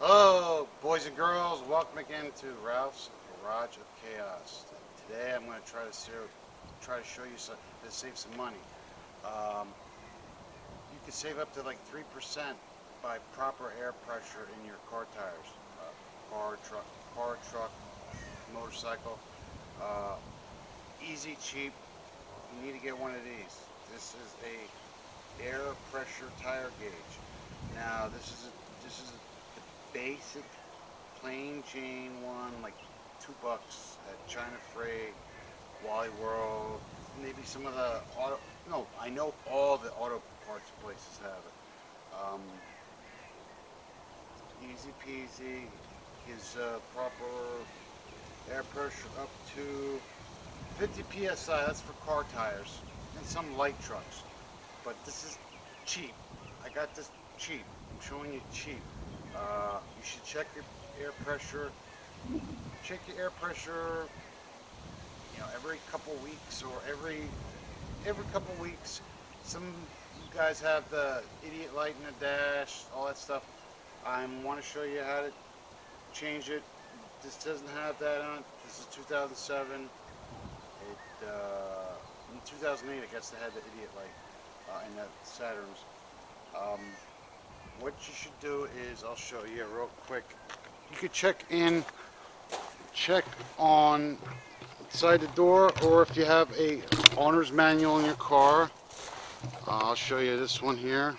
Hello, boys and girls. Welcome again to Ralph's Garage of Chaos. Today, I'm going to try to show you to save some money. You can save up to like 3% by proper air pressure in your car tires, car, truck, motorcycle. Uh, Easy, cheap. You need to get one of these. This is a air pressure tire gauge. Now, this is the basic plain Jane one, like $2 at China Freight, Wally World, maybe some of the auto. No, I know all the auto parts places have it. Easy peasy. Gives proper air pressure up to 50 psi. That's for car tires and some light trucks. But this is cheap. I got this cheap. I'm showing you cheap. You should check your air pressure. Check your air pressure, every couple weeks or every couple weeks. Some of you guys have the idiot light in the dash, all that stuff. I want to show you how to change it. This doesn't have that on. This is 2007. In 2008, I guess they had the idiot light in the Saturns. What you should do is, I'll show you real quick. You could check on inside the door, or if you have a owner's manual in your car, I'll show you this one here.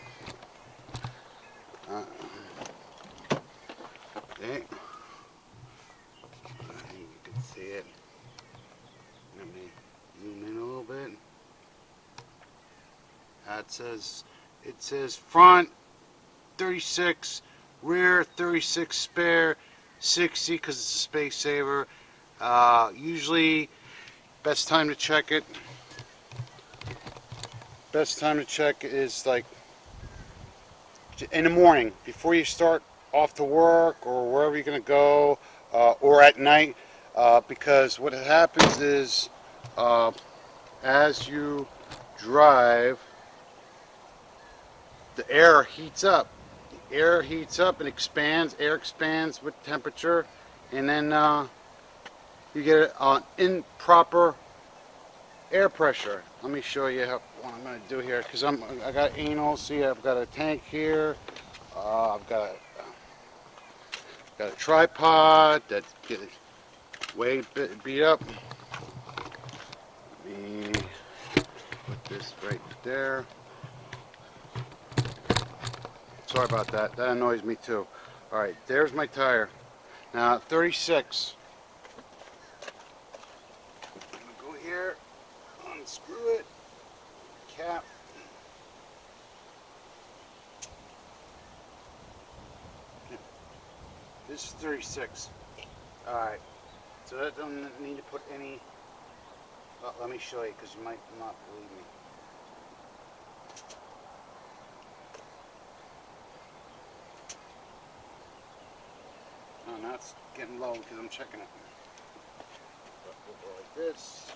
Okay, you can see it. Let me zoom in a little bit. It says front 36, rear 36, spare 60 because it's a space saver. Usually, best time to check it. Best time to check is like in the morning before you start off to work or wherever you're gonna go, or at night, because what happens is as you drive, the air heats up. Air heats up and expands. Air expands with temperature, and then you get an improper air pressure. Let me show you what I'm going to do here, because I got anal. See, I've got a tank here. I've got a tripod that's getting way beat up. Let me put this right there. Sorry about that. That annoys me too. Alright, there's my tire. Now, 36. I'm going to go here, unscrew it, cap. This is 36. Alright, so that don't need to put any. Let me show you, because you might not believe me. Oh, now it's getting low because I'm checking it. But we'll go like this.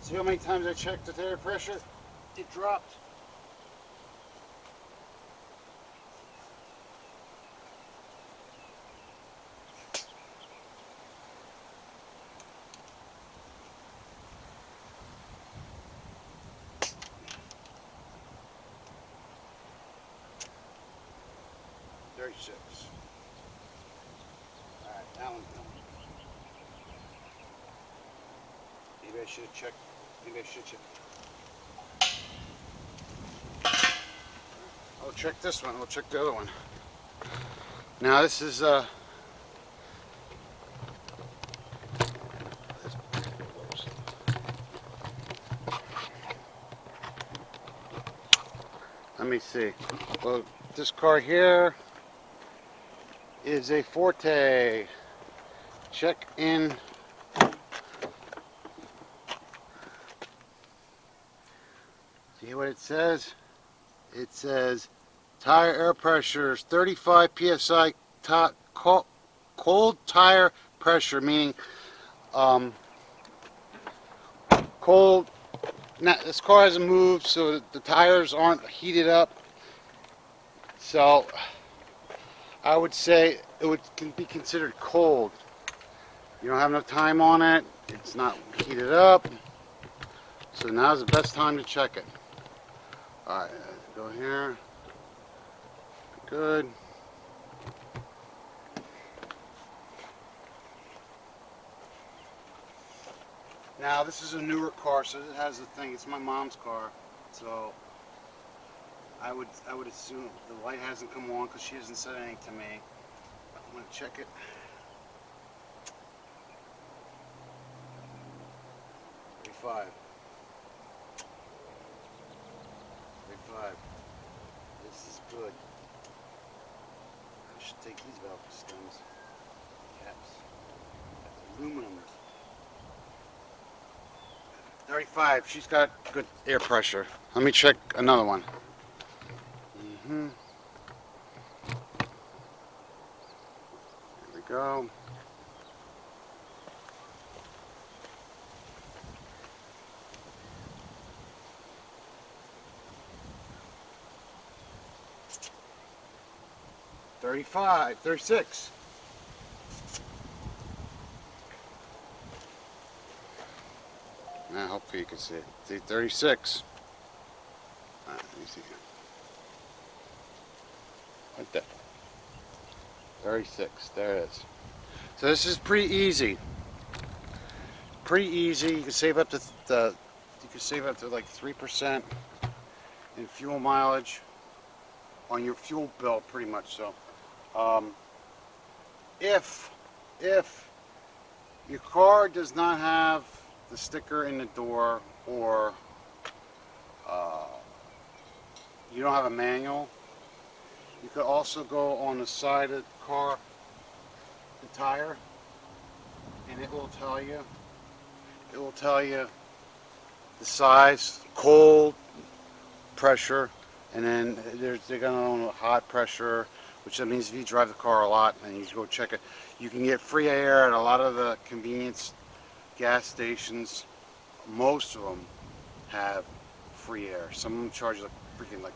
See how many times I checked the air pressure? It dropped. Alright, that one's done. Maybe I should have checked. I'll check this one. We'll check the other one. Now this is Let me see. Well, this car here is a Forte. Check in. See what it says? It says tire air pressure is 35 psi. Cold tire pressure, meaning cold. Now, this car hasn't moved, so the tires aren't heated up. So I would say it can be considered cold. You don't have enough time on it. It's not heated up. So now's the best time to check it. Alright, go here. Good. Now this is a newer car, so it has the thing. It's my mom's car, so I would assume the light hasn't come on because she hasn't said anything to me. I'm gonna check it. 35. 35. This is good. I should take these Velcro stems. Caps. Aluminum. 35. She's got good air pressure. Let me check another one. There we go. $35, $36. Now, hopefully you can see it. See, 36. Let me see. Right there. 36. There it is. So this is pretty easy. Pretty easy. You can save up to like 3% in fuel mileage on your fuel bill, pretty much. So, if your car does not have the sticker in the door, or you don't have a manual, you could also go on the side of the car, the tire, and it will tell you the size, cold, pressure, and then they're going to hot pressure, which that means if you drive the car a lot and you go check it, you can get free air at a lot of the convenience gas stations. Most of them have free air. Some of them charge like freaking like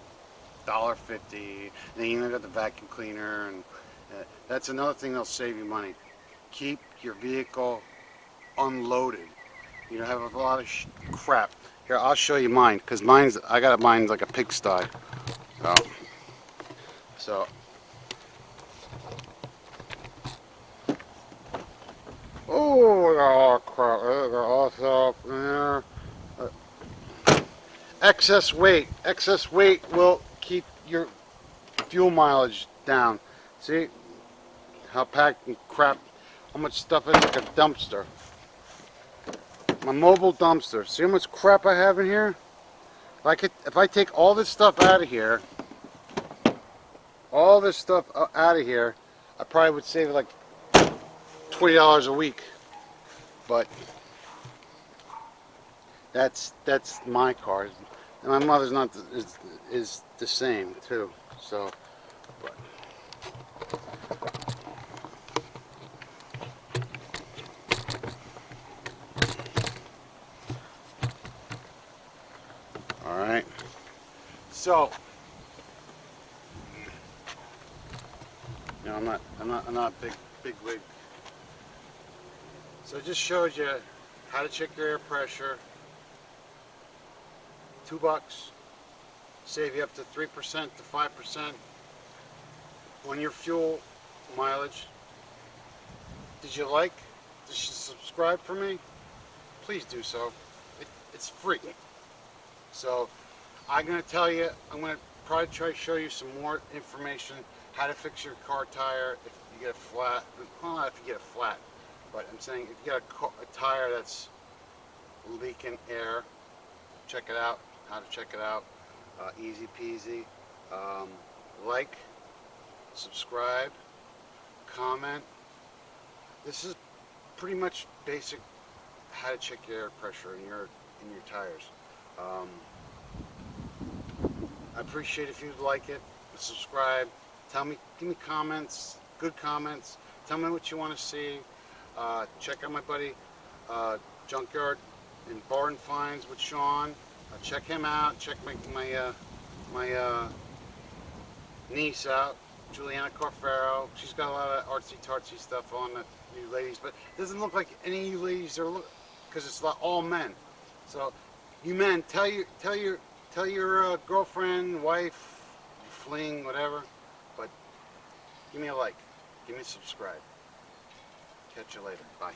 $1.50. And they even got the vacuum cleaner, and that's another thing that'll save you money. Keep your vehicle unloaded. You don't have a lot of crap. Here, I'll show you mine, because I got mine like a pigsty. So oh, look at all crap. Look at all stuff in there. Excess weight will keep your fuel mileage down. See how packed and crap, how much stuff is like a dumpster. My mobile dumpster. See how much crap I have in here? If I take all this stuff out of here, I probably would save like $20 a week. But that's my car, and my mother's not is the same too. So, but. All right. So, you know, I'm not a big wig. So I just showed you how to check your air pressure. $2, save you up to 3% to 5% on your fuel mileage. Did you subscribe for me? Please do so. It's free. So I'm going to probably try to show you some more information, how to fix your car tire if you get a flat. Well, not if you get a flat, but I'm saying if you get a tire that's leaking air, check it out. How to check it out. Easy peasy. Um, like, subscribe, comment. This is pretty much basic how to check your air pressure in your tires. Um, I appreciate if you'd like it, subscribe, tell me, give me comments, good comments, tell me what you want to see. Check out my buddy Junkyard and Barn Finds with Sean. Check him out. Check my niece out, Juliana Carfaro. She's got a lot of artsy-tartsy stuff on the you ladies, but it doesn't look like any of you ladies are because it's all men. So, you men, tell your girlfriend, wife, fling, whatever. But give me a like, give me a subscribe. Catch you later. Bye.